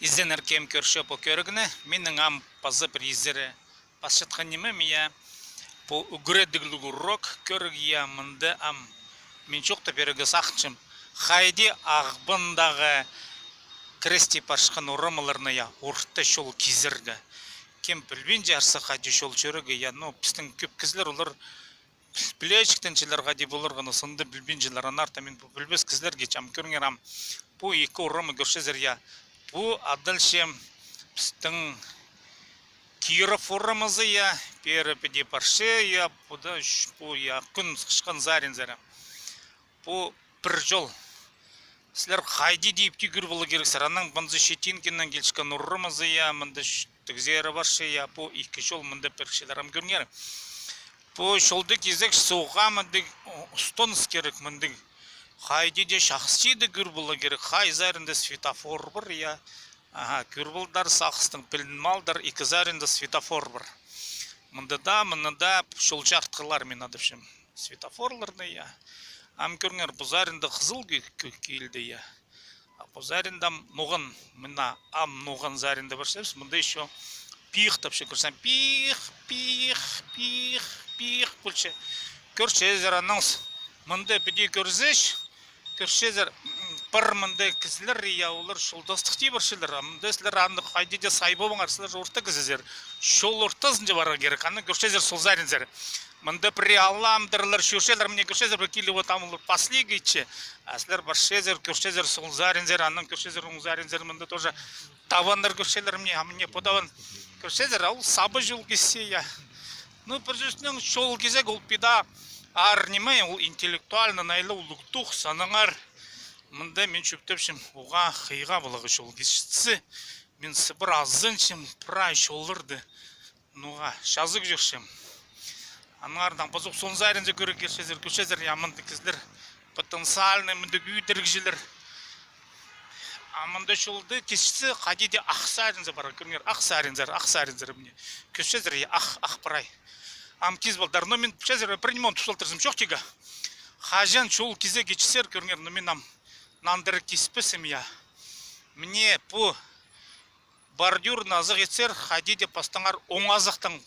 Izlenir kem körşe po körgüne menin am pazı bir izlere pasçatkan nime miya po ugrediglugu rok körgiya mında am min çok da berge sakçım haydi ağbındağı kresti parşkan oramalarına ya orta şol kizirge kim bilbin jarsa haydi şol çörege ya no pistin köp kizler olur Bilечіктенчілер ғади болырғаны сынды білбенчілер анарта мен білбес кізлер geçem көріңерам bu iki oramı görüşezer ya bu adalşem pistin Киров орамызы ya перепеди парше ya bu da bu ya күн sıkışkan zarин zara bu bir жол sizler haydi deyip tükür bulu gerek saranın banzı şetinkenden gelişken oramızı ya mında tügzeri barşı ya bu iki жол mında perşelerim görünür Bu şolda кезек соға мындық ұстоныз керек мындық. Хайди де шақсыды күрбілі керек. Хай зарында светофор бір, я. Күрбілдар сақыстың пілінмалдар, екі зарында светофор бір. Мындыда шол жақтықылар мен адыпшым. Светофорларды, я. Ам көріңер, бұл зарында қызыл келді, я. Бұл зарында мұғын, мына ам мұғын зарында барсамыз, мында еще пих тапшы көрсем, пих пульче. Көршезер анонс. Мында биди көрзеш. Көршезер бір мында кізлер я олар шолдастық дей баршылар. Мында сілер аны қайды де сайбы болыңарсылар орта кізізер. Шол ортасын же барға керек. Аны көршезер сол заринзер. Мында бір алламдырлар шөшелер. Мне көршезер бір келі отамылар последгейче. Сілер баршезер көршезер сол заринзер. Анын көршезер оң заринзер. Мында тоже тавандар көршелер мне подаван. Көршезер ал сабы жол кесе я. Ну, прежде шол кезек ол пида арнимай, ол интеллектуально найлы улуктух санаңар. Мында мен чөптепшім, оға қиға бұлығы шол кезшісі. Мен сыбыр азыншым, прай шолырды. Нуға шазық жүршім. Аныңардан базық сон заринзе көрі кершезер, көшезер, ямынды кездер. Потенциальный мында күйдірік жилер. Амында шолды кезшісі қадеде ақсаринзе бара көріңер. Ақсаринзер мне. Көшезер, ақ прай. Ам киз балдар, но мен чезер принимон тушалтырсым жоқ тега. Хажан шол кизе geçсер көріңер, но мен ам нандыры кеспесім я. Мне по бордюр назық етсер, хадиде пастаңар оң азықтың,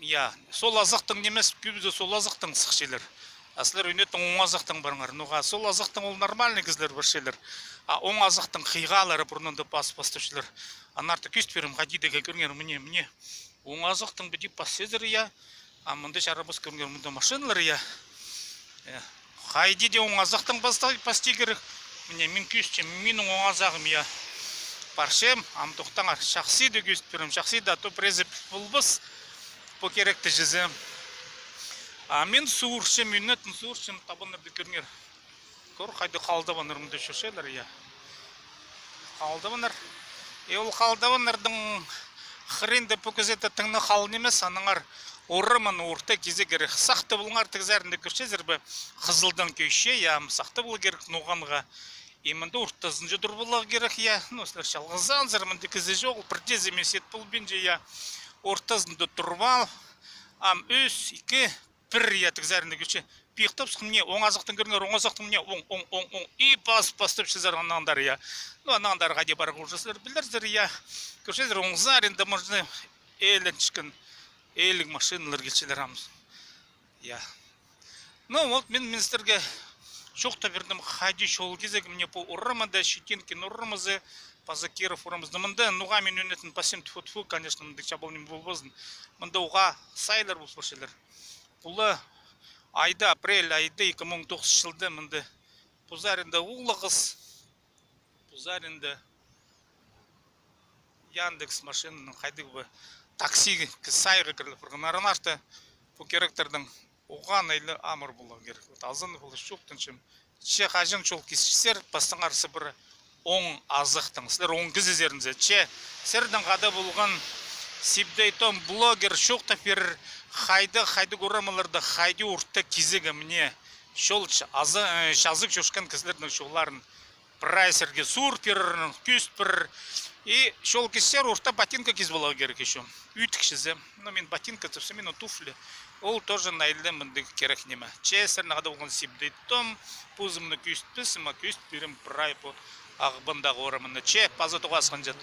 я, сол азықтың немес, көбізі сол азықтың сықшелер. Аслар өнеттің оң азықтың барыңар, нуға сол азықтың ол нормальный кізлер баршелер. Оң азықтың қиғалары бұрнында пастышылар. Анарты көст берім хадидеге көріңер, мне. Оң азықтың біді пассезер я, мында шарабыз көріңер, мында машиналар я. Хайди де оң азықтың пасти керек. Мен көстем, менің оң азағым я. Паршем, тоқтаңар, шақси де көст берім, шақси да то презіп бұлбыз, по керекті жізім. Мен суыршым, үнетін суыршым, табынырды көріңер. Көр, қайды қалдабаныр мұнда шөшелер я. Қалдабаныр. Ол қалдабанырдың хренді пөкізеті тыңны қалын емес, аныңар орымын орта кезе керек. Сақты бұлыңар тігізәрінде көршезір бі қызылдан көйше, я, сақты бұлы керек нұғанға. Емінді ортасын жүдір бұлы керек, я, осылар шалғызан зірмінді кізі жоқ, бірдез емес ет бұл бенже, я, ортасында тұрвал, өз, екі, бір, я, тігізәрінде көше. Пиқтап сұқын не, оң азықтың көріңер, оң азықтың не, оң, и бастып шызар анаңдар, я. Анаңдар ғаде барғы ұжасылар білдірзір, я. Көршезір оң зарында мұжны әліншкін, әлік машиналар келшелер амыз. Я. Вот мен министерге шоқта бердім, хади шол кезегі мне по ұрамада, шетенкен ұрамызы, Пазакиров ұрамызды. Мында нұға мен өнетін пасем тфу-тфу, конечно, мында чабылмен болбаздың. Мында оға сайлар бұл башелер. Бұлы айда, апрель айда 2009 жылды мында Пузаринда улығыз, Пузаринда Яндекс машинаның қайдығы бі такси сайғы кірліп бірген аранашты бұл керектердің оған әйлі амыр болу керек. Азын бұл шоқтыншым. Че қажын жол кесішсер, бастыңарсы бір оң азықтың. Сілер оң кізізерінзе. Че сәрдің қада болған сепдейтон блогер шоқтап берір қайды көремаларды қайды ұртта кезегі мне. Шол жазық жошқан кізлердің шоларын прайсерге сур берірінің көст бір. И шол кесер орта ботинка кез болау керек еще. Үйтікшізі. Мен ботинка тіпсі, мен туфли. Ол тоже найлы мынды керек неме. Чесер нағада болған сепдейтон, пузымны көст берім прай по Ağbında qoramını çe pazı tuğasqın jat.